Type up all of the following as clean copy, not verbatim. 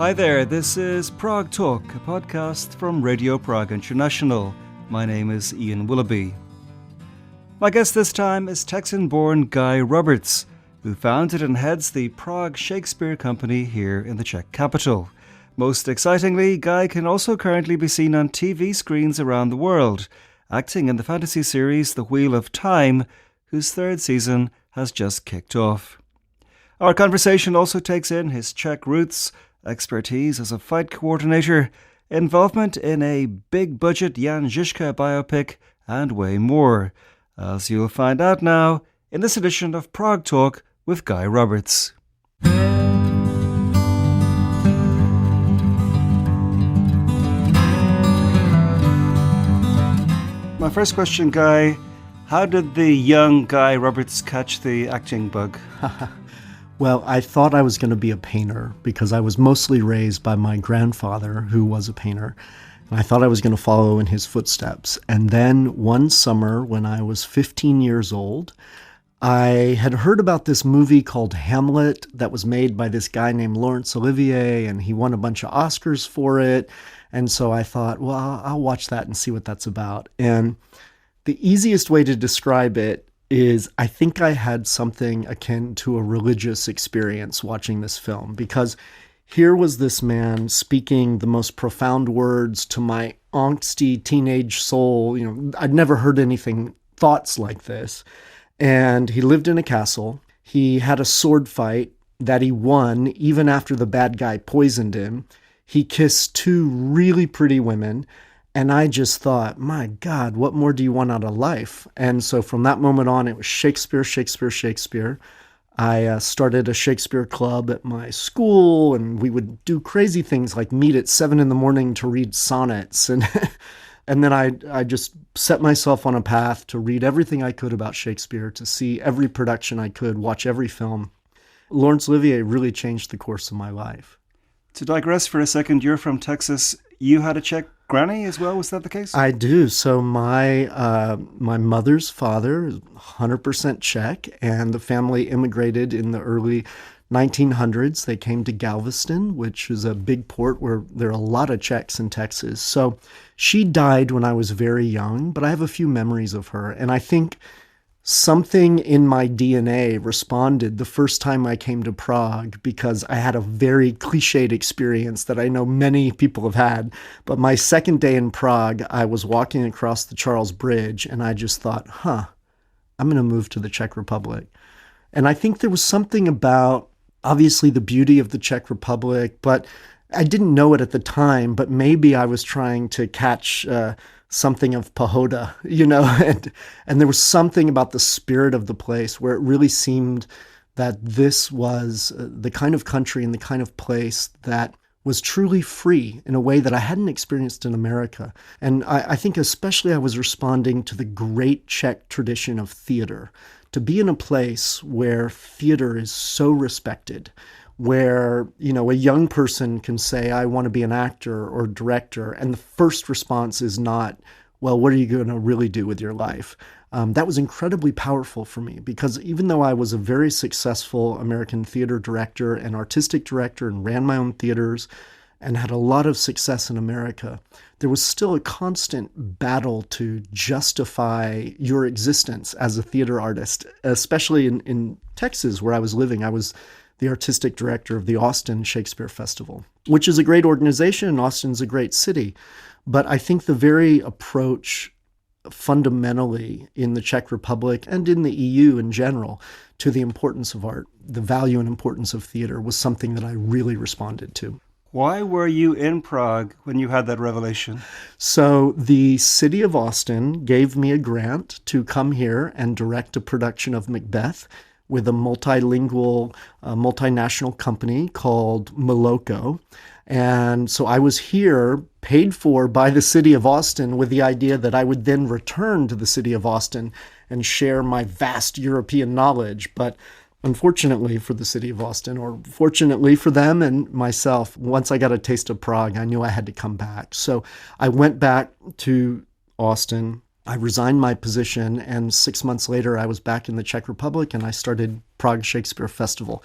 Hi there, this is Prague Talk, a podcast from Radio Prague International. My name is Ian Willoughby. My guest this time is Texan-born Guy Roberts, who founded and heads the Prague Shakespeare Company here in the Czech capital. Most excitingly, Guy can also currently be seen on TV screens around the world, acting in the fantasy series The Wheel of Time, whose third season has just kicked off. Our conversation also takes in his Czech roots, expertise as a fight coordinator, involvement in a big-budget Jan Žižka biopic, and way more, as you'll find out now in this edition of Prague Talk with Guy Roberts. My first question, Guy, how did the young Guy Roberts catch the acting bug? Well, I thought I was going to be a painter because I was mostly raised by my grandfather, who was a painter. And I thought I was going to follow in his footsteps. And then one summer when I was 15 years old, I had heard about this movie called Hamlet that was made by this guy named Laurence Olivier, and he won a bunch of Oscars for it. And so I thought, well, I'll watch that and see what that's about. And the easiest way to describe it is I think I had something akin to a religious experience watching this film, because here was this man speaking the most profound words to my angsty teenage soul. You know, I'd never heard anything, thoughts like this. And he lived in a castle. He had a sword fight that he won even after the bad guy poisoned him. He kissed two really pretty women. And I just thought, my God, what more do you want out of life? And so from that moment on, it was Shakespeare, Shakespeare, Shakespeare. I started a Shakespeare club at my school, and we would do crazy things like meet at 7 a.m. to read sonnets. And and then I just set myself on a path to read everything I could about Shakespeare, to see every production I could, watch every film. Laurence Olivier really changed the course of my life. To digress for a second, you're from Texas. You had a Czech granny as well, was that the case? I do. So my mother's father is 100% Czech, and the family immigrated in the early 1900s. They came to Galveston, which is a big port where there are a lot of Czechs in Texas. So she died when I was very young, but I have a few memories of her. And I think something in my DNA responded the first time I came to Prague, because I had a very cliched experience that I know many people have had. But my second day in Prague, I was walking across the Charles Bridge, and I just thought, I'm going to move to the Czech Republic. And I think there was something about, obviously, the beauty of the Czech Republic, but I didn't know it at the time, but maybe I was trying to catch something of Pohoda, and there was something about the spirit of the place where it really seemed that this was the kind of country and the kind of place that was truly free in a way that I hadn't experienced in America. And I think especially I was responding to the great Czech tradition of theater, to be in a place where theater is so respected, where, a young person can say, I want to be an actor or director, and the first response is not, well, what are you going to really do with your life? That was incredibly powerful for me, because even though I was a very successful American theater director and artistic director and ran my own theaters and had a lot of success in America, there was still a constant battle to justify your existence as a theater artist, especially in Texas, where I was living. I was the artistic director of the Austin Shakespeare Festival, which is a great organization, and Austin's a great city. But I think the very approach fundamentally in the Czech Republic and in the EU in general to the importance of art, the value and importance of theater, was something that I really responded to. Why were you in Prague when you had that revelation? So the city of Austin gave me a grant to come here and direct a production of Macbeth with a multilingual, multinational company called Moloko. And so I was here, paid for by the city of Austin, with the idea that I would then return to the city of Austin and share my vast European knowledge. But unfortunately for the city of Austin, or fortunately for them and myself, once I got a taste of Prague, I knew I had to come back. So I went back to Austin. I resigned my position, and 6 months later, I was back in the Czech Republic, and I started Prague Shakespeare Festival.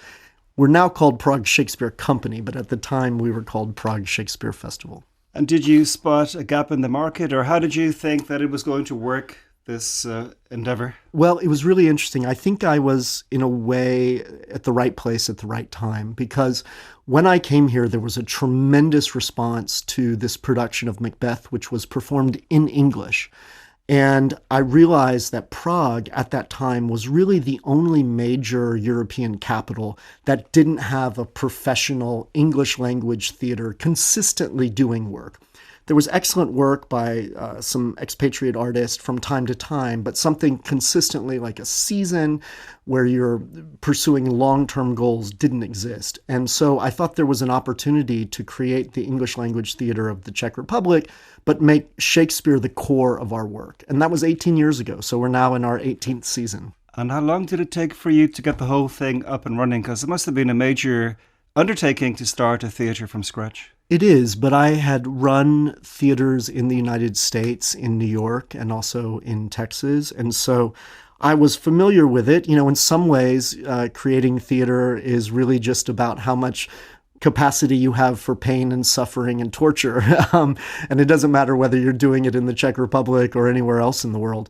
We're now called Prague Shakespeare Company, but at the time we were called Prague Shakespeare Festival. And did you spot a gap in the market, or how did you think that it was going to work, this endeavor? Well, it was really interesting. I think I was, in a way, at the right place at the right time, because when I came here, there was a tremendous response to this production of Macbeth, which was performed in English. And I realized that Prague at that time was really the only major European capital that didn't have a professional English language theater consistently doing work. There was excellent work by some expatriate artists from time to time, but something consistently like a season where you're pursuing long-term goals didn't exist. And so I thought there was an opportunity to create the English language theater of the Czech Republic, but make Shakespeare the core of our work. And that was 18 years ago, so we're now in our 18th season. And how long did it take for you to get the whole thing up and running? Because it must have been a major undertaking to start a theater from scratch. It is, but I had run theaters in the United States, in New York, and also in Texas. And so I was familiar with it. In some ways, creating theater is really just about how much capacity you have for pain and suffering and torture. And it doesn't matter whether you're doing it in the Czech Republic or anywhere else in the world.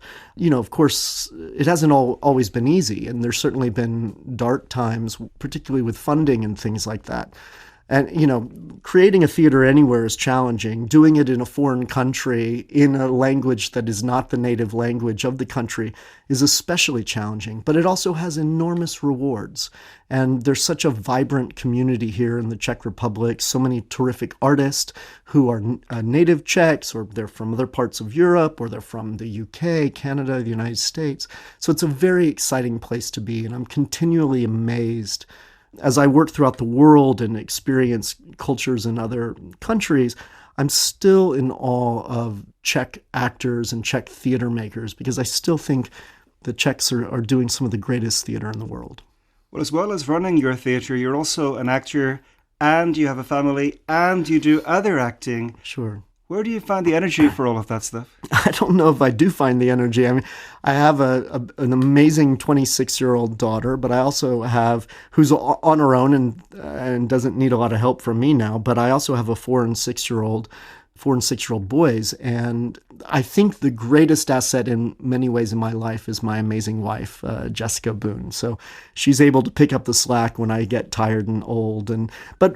Of course, it hasn't always been easy. And there's certainly been dark times, particularly with funding and things like that. And, creating a theater anywhere is challenging. Doing it in a foreign country, in a language that is not the native language of the country, is especially challenging. But it also has enormous rewards. And there's such a vibrant community here in the Czech Republic, so many terrific artists who are native Czechs, or they're from other parts of Europe, or they're from the UK, Canada, the United States. So it's a very exciting place to be, and I'm continually amazed as I work throughout the world and experience cultures in other countries. I'm still in awe of Czech actors and Czech theater makers, because I still think the Czechs are doing some of the greatest theater in the world. Well, as well as running your theater, you're also an actor, and you have a family, and you do other acting. Sure. Where do you find the energy for all of that stuff? I don't know if I do find the energy. I mean, I have an amazing 26-year-old daughter, but I also have, who's on her own and doesn't need a lot of help from me now, but I also have a 4 and 6-year-old boys. And I think the greatest asset in many ways in my life is my amazing wife, Jessica Boone. So she's able to pick up the slack when I get tired and old. But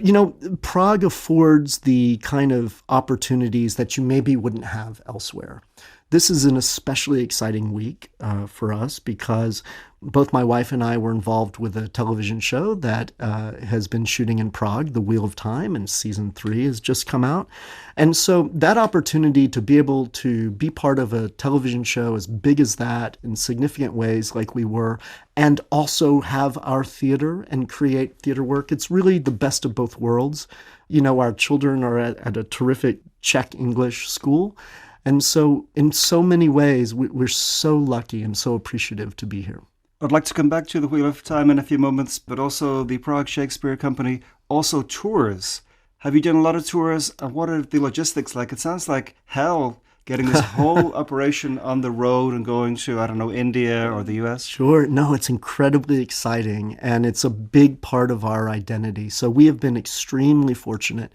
Prague affords the kind of opportunities that you maybe wouldn't have elsewhere. This is an especially exciting week for us, because both my wife and I were involved with a television show that has been shooting in Prague, The Wheel of Time, and season 3 has just come out. And so that opportunity to be able to be part of a television show as big as that in significant ways like we were, and also have our theater and create theater work, it's really the best of both worlds. Our children are at a terrific Czech English school. And so in so many ways, we're so lucky and so appreciative to be here. I'd like to come back to the Wheel of Time in a few moments, but also the Prague Shakespeare Company also tours. Have you done a lot of tours, and what are the logistics like? It sounds like hell getting this whole operation on the road and going to, India or the US. Sure. No, it's incredibly exciting, and it's a big part of our identity. So we have been extremely fortunate.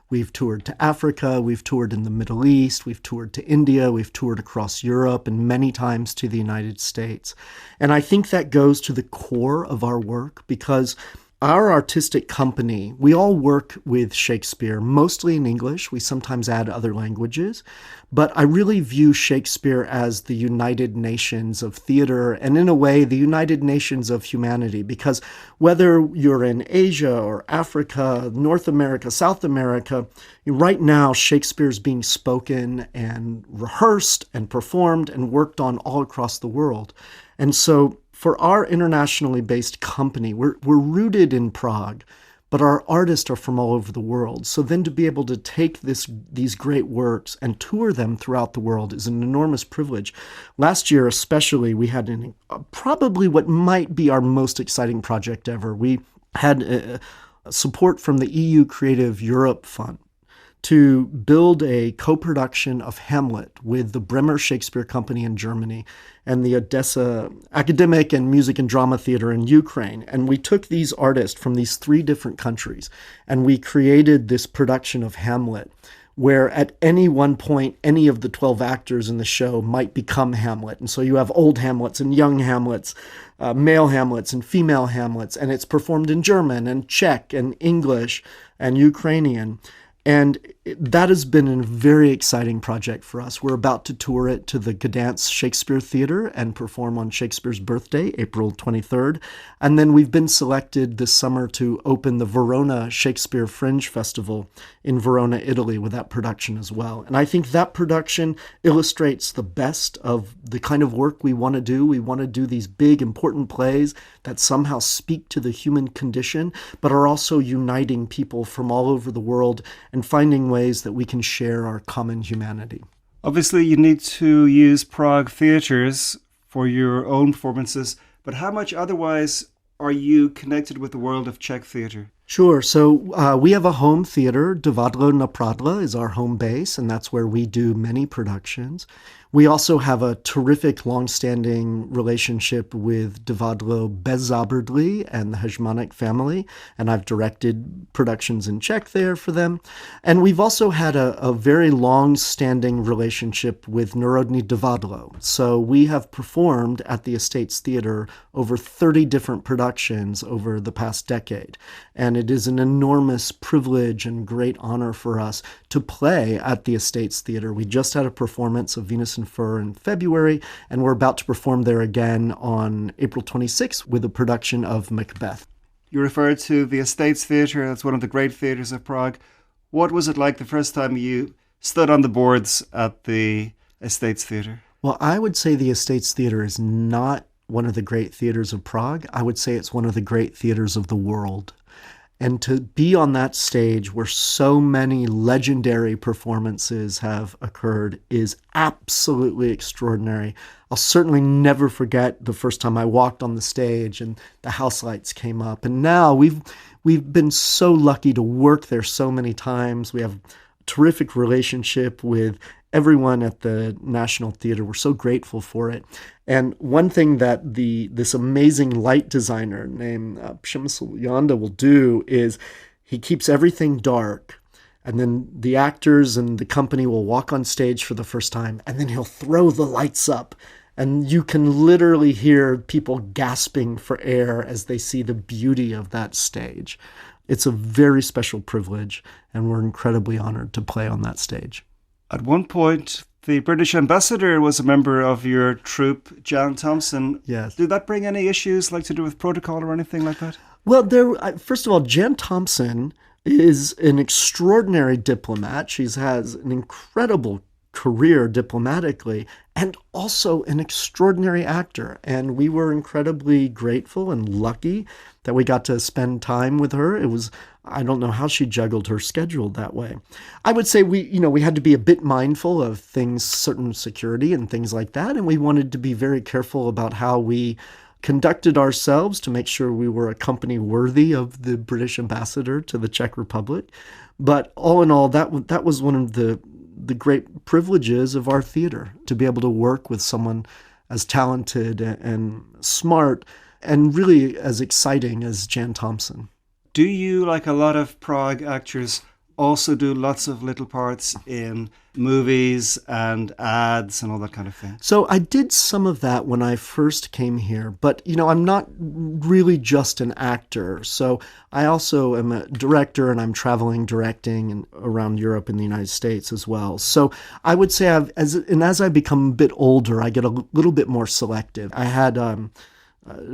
We've toured to Africa, we've toured in the Middle East, we've toured to India, we've toured across Europe, and many times to the United States. And I think that goes to the core of our work, because our artistic company, we all work with Shakespeare, mostly in English. We sometimes add other languages. But I really view Shakespeare as the United Nations of theater, and in a way, the United Nations of humanity. Because whether you're in Asia or Africa, North America, South America, right now Shakespeare's being spoken and rehearsed and performed and worked on all across the world. And so for our internationally based company, we're rooted in Prague, but our artists are from all over the world. So then to be able to take these great works and tour them throughout the world is an enormous privilege. Last year especially, we had probably what might be our most exciting project ever. We had support from the EU Creative Europe Fund to build a co-production of Hamlet with the Bremer Shakespeare Company in Germany and the Odessa Academic and Music and Drama Theater in Ukraine. And we took these artists from these 3 different countries, and we created this production of Hamlet, where at any one point, any of the 12 actors in the show might become Hamlet. And so you have old Hamlets and young Hamlets, male Hamlets and female Hamlets, and it's performed in German and Czech and English and Ukrainian. And that has been a very exciting project for us. We're about to tour it to the Gdansk Shakespeare Theater and perform on Shakespeare's birthday, April 23rd. And then we've been selected this summer to open the Verona Shakespeare Fringe Festival in Verona, Italy, with that production as well. And I think that production illustrates the best of the kind of work we want to do. We want to do these big, important plays that somehow speak to the human condition, but are also uniting people from all over the world and finding ways that we can share our common humanity. Obviously, you need to use Prague theatres for your own performances, but how much otherwise are you connected with the world of Czech theatre? Sure. So we have a home theater. Divadlo na Pradle is our home base, and that's where we do many productions. We also have a terrific long-standing relationship with Divadlo Bez Zábradlí and the Hežmanek family, and I've directed productions in Czech there for them. And we've also had a very long-standing relationship with Národní divadlo. So we have performed at the Estates Theater over 30 different productions over the past decade. And it is an enormous privilege and great honor for us to play at the Estates Theater. We just had a performance of Venus and Fur in February, and we're about to perform there again on April 26th with a production of Macbeth. You referred to the Estates Theatre. That's one of the great theatres of Prague. What was it like the first time you stood on the boards at the Estates Theatre? Well, I would say the Estates Theatre is not one of the great theaters of Prague. I would say it's one of the great theaters of the world. And to be on that stage where so many legendary performances have occurred is absolutely extraordinary. I'll certainly never forget the first time I walked on the stage and the house lights came up. And now we've been so lucky to work there so many times. We have a terrific relationship with everyone at the National Theatre. We're so grateful for it. And one thing that this amazing light designer named Przemysl Janda will do is he keeps everything dark, and then the actors and the company will walk on stage for the first time, and then he'll throw the lights up, and you can literally hear people gasping for air as they see the beauty of that stage. It's a very special privilege, and we're incredibly honored to play on that stage. At one point, the British ambassador was a member of your troupe, Jan Thompson. Yes. Did that bring any issues like to do with protocol or anything like that? Well, first of all, Jan Thompson is an extraordinary diplomat. She has an incredible career diplomatically and also an extraordinary actor. And we were incredibly grateful and lucky that we got to spend time with her. I don't know how she juggled her schedule that way. I would say we had to be a bit mindful of things, certain security and things like that. And we wanted to be very careful about how we conducted ourselves to make sure we were a company worthy of the British ambassador to the Czech Republic. But all in all, that was one of the great privileges of our theater, to be able to work with someone as talented and smart and really as exciting as Jan Thompson. Do you, like a lot of Prague actors, also do lots of little parts in movies and ads and all that kind of thing? So I did some of that when I first came here, but I'm not really just an actor. So I also am a director, and I'm traveling directing around Europe and the United States as well. So I would say as I become a bit older, I get a little bit more selective. I had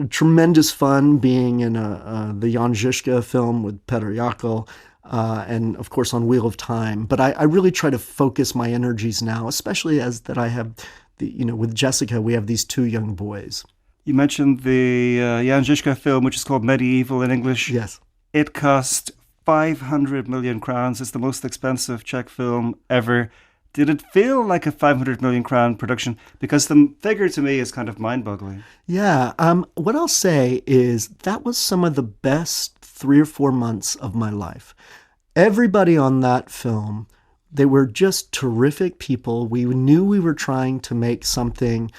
tremendous fun being in the Jan Žižka film with Petr Jakl, and of course on Wheel of Time. But I really try to focus my energies now, especially as that I have, with Jessica, we have these 2 young boys. You mentioned the Jan Žižka film, which is called Medieval in English. Yes. It cost 500 million crowns. It's the most expensive Czech film ever. Did it feel like a 500 million crown production? Because the figure to me is kind of mind-boggling. Yeah. What I'll say is that was some of the best 3 or 4 months of my life. Everybody on that film They were just terrific people. We knew we were trying to make something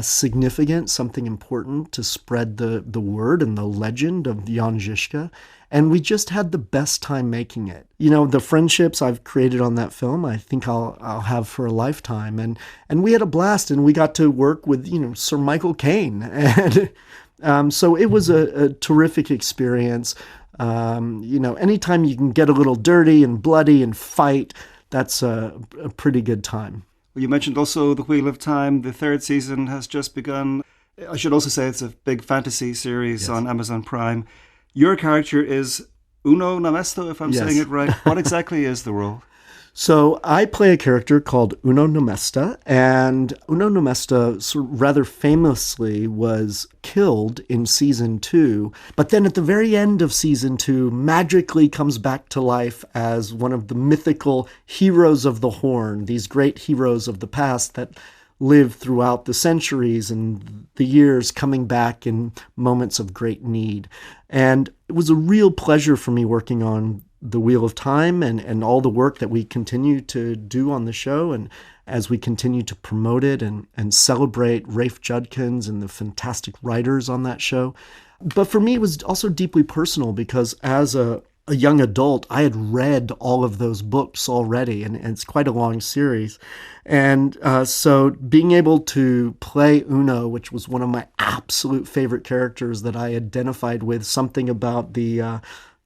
significant, something important to spread the word and the legend of Jan Žižka. And we just had the best time making it. You know, the friendships I've created on that film, I think I'll have for a lifetime. And we had a blast, and we got to work with, Sir Michael Caine. And so it was a terrific experience. Anytime you can get a little dirty and bloody and fight, that's a pretty good time. Well, you mentioned also The Wheel of Time. The third season has just begun. I should also say it's a big fantasy series on Amazon Prime. Your character is Uno Namesto, if I'm saying it right. What exactly is the role? So I play a character called Uno Namesta, and Uno Namesta rather famously was killed in season 2, but then at the very end of season 2 magically comes back to life as one of the mythical heroes of the Horn, these great heroes of the past that lived throughout the centuries and the years, coming back in moments of great need. And it was a real pleasure for me working on The Wheel of Time and all the work that we continue to do on the show, and as we continue to promote it and celebrate Rafe Judkins and the fantastic writers on that show. But for me, it was also deeply personal because as a young adult, I had read all of those books already, and it's quite a long series. And so being able to play Uno, which was one of my absolute favorite characters that I identified with, something about the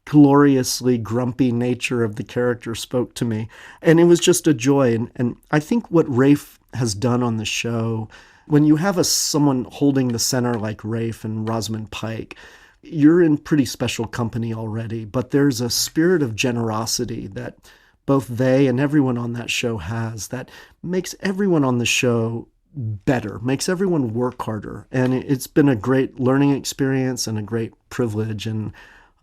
gloriously grumpy nature of the character spoke to me. And it was just a joy. And I think what Rafe has done on the show, when you have someone holding the center like Rafe and Rosamund Pike, you're in pretty special company already. But there's a spirit of generosity that both they and everyone on that show has that makes everyone on the show better, makes everyone work harder. And it's been a great learning experience and a great privilege. And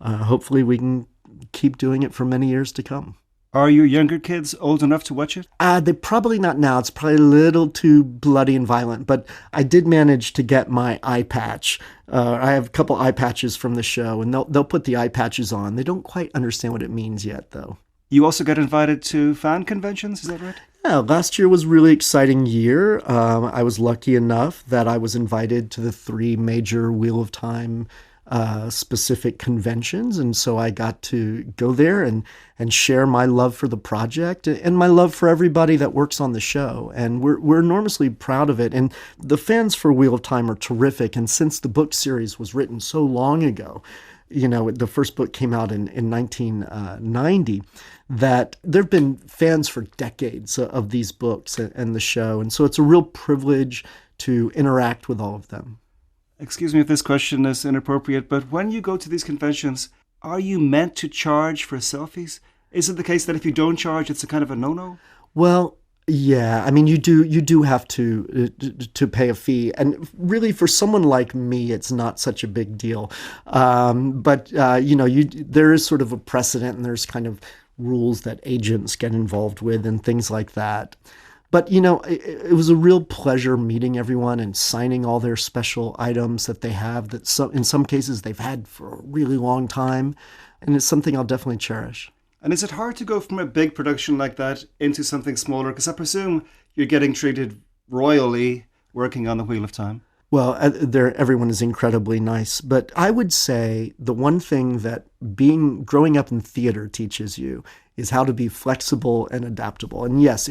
hopefully we can keep doing it for many years to come. Are your younger kids old enough to watch it? They're probably not now. It's probably a little too bloody and violent, but I did manage to get my eye patch. I have a couple eye patches from the show, and they'll put the eye patches on. They don't quite understand what it means yet, though. You also get invited to fan conventions, is that right? Yeah, last year was a really exciting year. I was lucky enough that I was invited to the 3 major Wheel of Time specific conventions, and so I got to go there and share my love for the project and my love for everybody that works on the show, and we're enormously proud of it. And the fans for Wheel of Time are terrific, and since the book series was written so long ago, the first book came out in 1990, that there have been fans for decades of these books and the show, and so it's a real privilege to interact with all of them. Excuse me if this question is inappropriate, but when you go to these conventions, are you meant to charge for selfies? Is it the case that if you don't charge, it's a kind of a no-no? Well, yeah. I mean, you do have to pay a fee, and really, for someone like me, it's not such a big deal. But there is sort of a precedent, and there's kind of rules that agents get involved with and things like that. But, it was a real pleasure meeting everyone and signing all their special items that they have that in some cases they've had for a really long time. And it's something I'll definitely cherish. And is it hard to go from a big production like that into something smaller? Because I presume you're getting treated royally working on The Wheel of Time. Well, everyone is incredibly nice. But I would say the one thing that growing up in theater teaches you is how to be flexible and adaptable. And yes,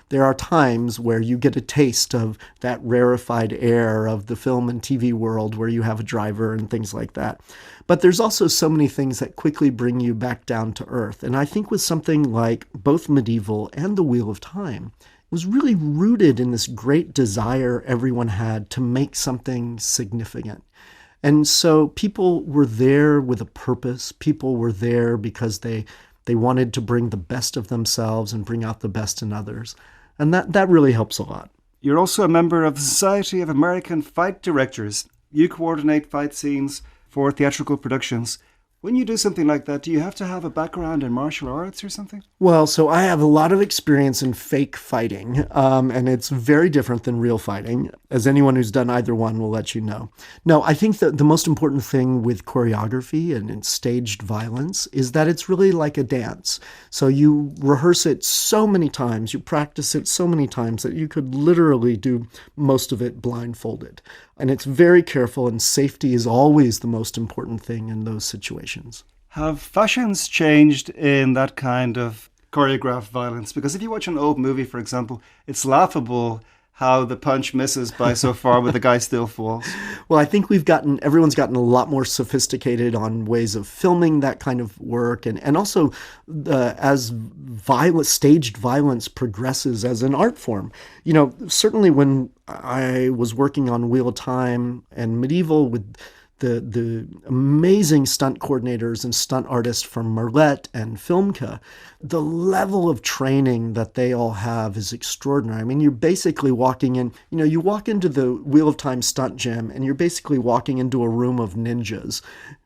there are times where you get a taste of that rarefied air of the film and TV world where you have a driver and things like that. But there's also so many things that quickly bring you back down to earth. And I think with something like both Medieval and The Wheel of Time, it was really rooted in this great desire everyone had to make something significant. And so people were there with a purpose. People were there because they wanted to bring the best of themselves and bring out the best in others. And that really helps a lot. You're also a member of the Society of American Fight Directors. You coordinate fight scenes for theatrical productions. When you do something like that, do you have to have a background in martial arts or something? Well, so I have a lot of experience in fake fighting, and it's very different than real fighting, as anyone who's done either one will let you know. No, I think that the most important thing with choreography and in staged violence is that it's really like a dance. So you rehearse it so many times, you practice it so many times that you could literally do most of it blindfolded. And it's very careful, and safety is always the most important thing in those situations. Have fashions changed in that kind of choreographed violence? Because if you watch an old movie, for example, it's laughable how the punch misses by so far, but the guy still falls. Well, I think everyone's gotten a lot more sophisticated on ways of filming that kind of work. And also as staged violence progresses as an art form. Certainly when I was working on Wheel of Time and Medieval with the amazing stunt coordinators and stunt artists from Merlet and Filmke, the level of training that they all have is extraordinary. I mean, you're basically walking in, you walk into the Wheel of Time stunt gym and you're basically walking into a room of ninjas.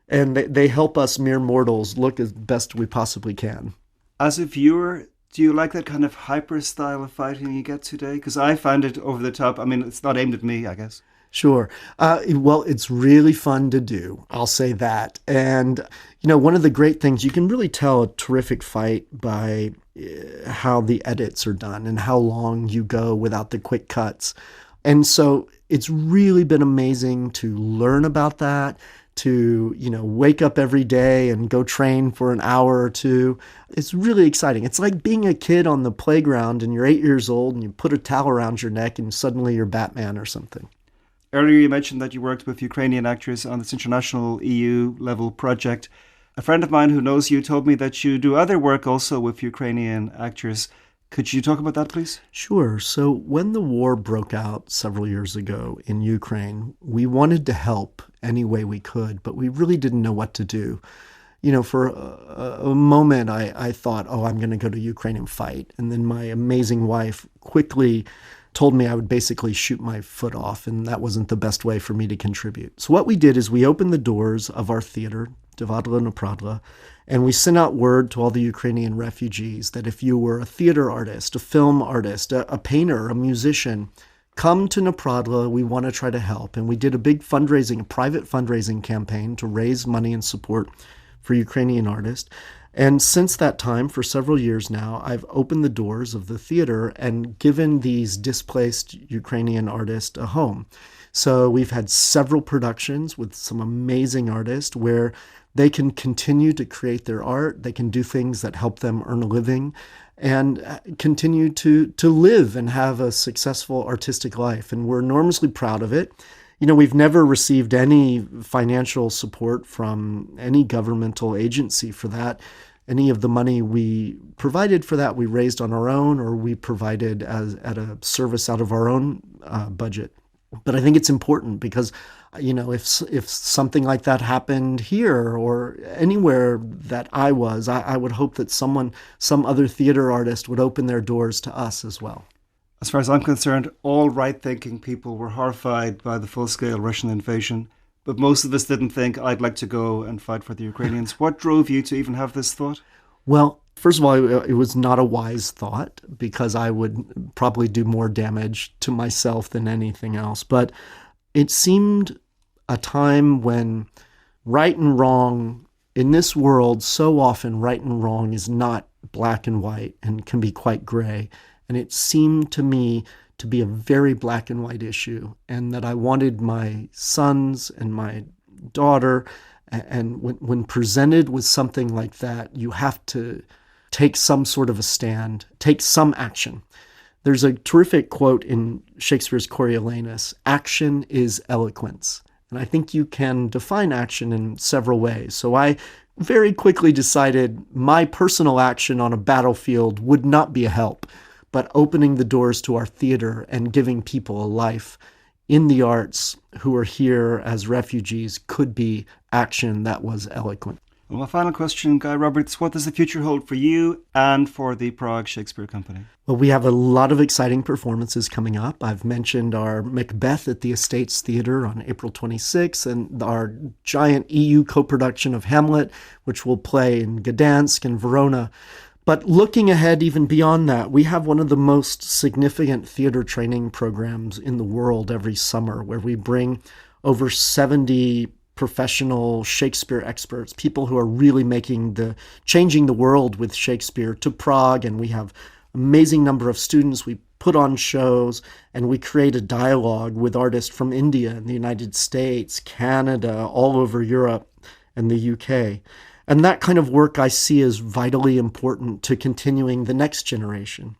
And they help us mere mortals look as best we possibly can. As a viewer, do you like that kind of hyper style of fighting you get today? Because I find it over the top. I mean, it's not aimed at me, I guess. Sure. Well, it's really fun to do. I'll say that. And, one of the great things, you can really tell a terrific fight by how the edits are done and how long you go without the quick cuts. And so it's really been amazing to learn about that, to, wake up every day and go train for an hour or two. It's really exciting. It's like being a kid on the playground and you're 8 years old and you put a towel around your neck and suddenly you're Batman or something. Earlier you mentioned that you worked with Ukrainian actors on this international EU-level project. A friend of mine who knows you told me that you do other work also with Ukrainian actors. Could you talk about that, please? Sure. So when the war broke out several years ago in Ukraine, we wanted to help any way we could, but we really didn't know what to do. For a moment, I thought, I'm going to go to Ukraine and fight. And then my amazing wife quickly told me I would basically shoot my foot off, and that wasn't the best way for me to contribute. So what we did is we opened the doors of our theater, Divadla na Pradla, and we sent out word to all the Ukrainian refugees that if you were a theater artist, a film artist, a painter, a musician, come to Napradla, we want to try to help. And we did a private fundraising campaign to raise money and support for Ukrainian artists. And since that time, for several years now, I've opened the doors of the theater and given these displaced Ukrainian artists a home. So we've had several productions with some amazing artists where they can continue to create their art, they can do things that help them earn a living, and continue to live and have a successful artistic life. And we're enormously proud of it. We've never received any financial support from any governmental agency for that. Any of the money we provided for that, we raised on our own, or we provided at a service out of our own budget. But I think it's important because, if something like that happened here or anywhere that I was, I would hope that some other theater artist would open their doors to us as well. As far as I'm concerned, all right-thinking people were horrified by the full-scale Russian invasion, but most of us didn't think I'd like to go and fight for the Ukrainians. What drove you to even have this thought? Well, first of all, it was not a wise thought because I would probably do more damage to myself than anything else. But it seemed a time when right and wrong in this world, so often right and wrong is not black and white and can be quite gray. And it seemed to me to be a very black and white issue, and that I wanted my sons and my daughter, and when presented with something like that, you have to take some sort of a stand, take some action. There's a terrific quote in Shakespeare's Coriolanus, "Action is eloquence." And I think you can define action in several ways. So I very quickly decided my personal action on a battlefield would not be a help, but opening the doors to our theater and giving people a life in the arts who are here as refugees could be action that was eloquent. And my final question, Guy Roberts, what does the future hold for you and for the Prague Shakespeare Company? Well, we have a lot of exciting performances coming up. I've mentioned our Macbeth at the Estates Theatre on April 26th and our giant EU co-production of Hamlet, which will play in Gdansk and Verona. But looking ahead even beyond that, we have one of the most significant theater training programs in the world every summer, where we bring over 70 professional Shakespeare experts, people who are really changing the world with Shakespeare, to Prague. And we have an amazing number of students. We put on shows and we create a dialogue with artists from India and the United States, Canada, all over Europe and the UK. And that kind of work I see as vitally important to continuing the next generation.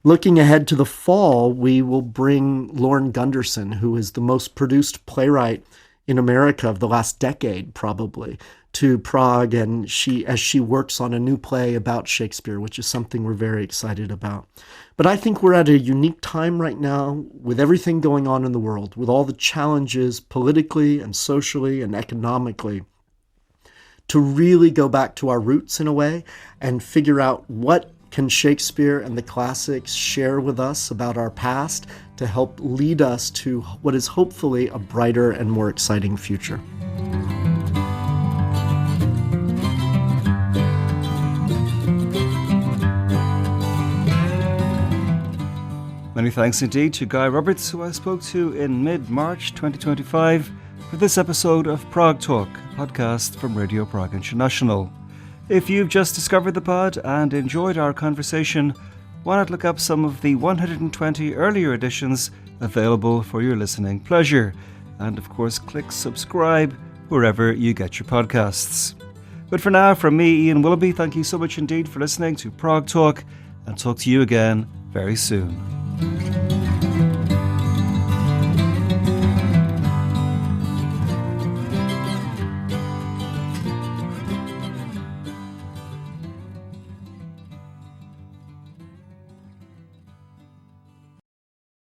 Looking ahead to the fall, we will bring Lauren Gunderson, who is the most produced playwright in America of the last decade, probably, to Prague, and as she works on a new play about Shakespeare, which is something we're very excited about. But I think we're at a unique time right now with everything going on in the world, with all the challenges politically and socially and economically, to really go back to our roots in a way and figure out what can Shakespeare and the classics share with us about our past to help lead us to what is hopefully a brighter and more exciting future. Many thanks indeed to Guy Roberts, who I spoke to in mid-March 2025 for this episode of Prague Talk, a podcast from Radio Prague International. If you've just discovered the pod and enjoyed our conversation, why not look up some of the 120 earlier editions available for your listening pleasure? And of course, click subscribe wherever you get your podcasts. But for now, from me, Ian Willoughby, thank you so much indeed for listening to Prague Talk, and talk to you again very soon.